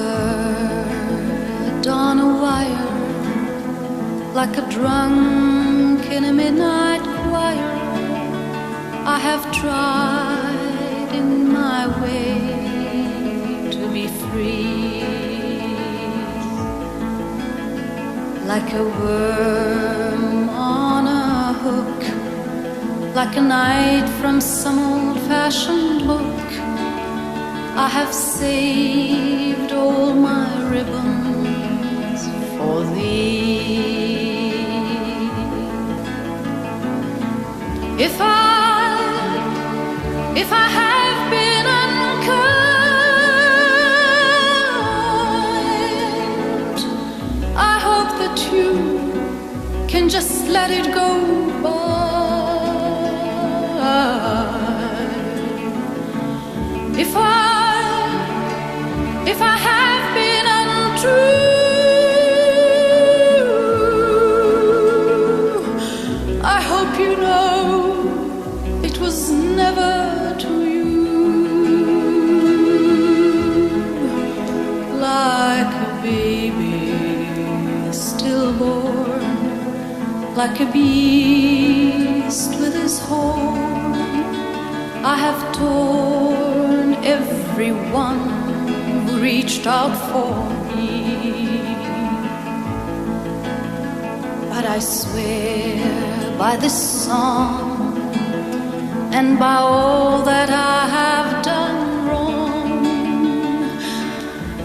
bird on a wire, like a drunk in a midnight choir. I have tried in my way to be free, like a worm on a hook, like a knight from some old-fashioned book. I have saved all my ribbons for thee. If I have been unkind, I hope that you can just let it go by. If I have been untrue, I hope you know it was never to you. Like a baby stillborn, like a beast with his horn, I have torn everyone who reached out for me. But I swear by this song and by all that I have done wrong,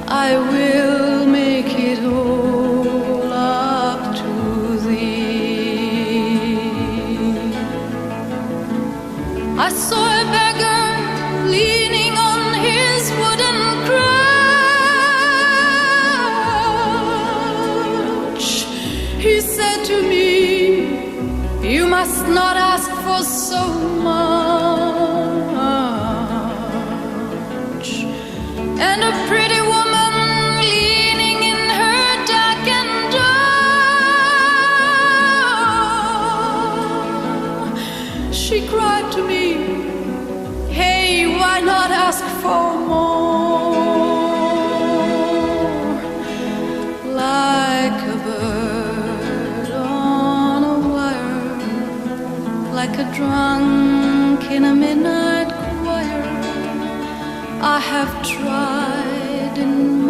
I will make it all up to thee. I saw a beggar leaning on his wooden crutch. He said to me, you must not ask for so much. And a pretty woman leaning in her darkened door, she cried to me, hey, why not ask for more? Like a bird on a wire, like a drunk in a midnight choir, I have tried in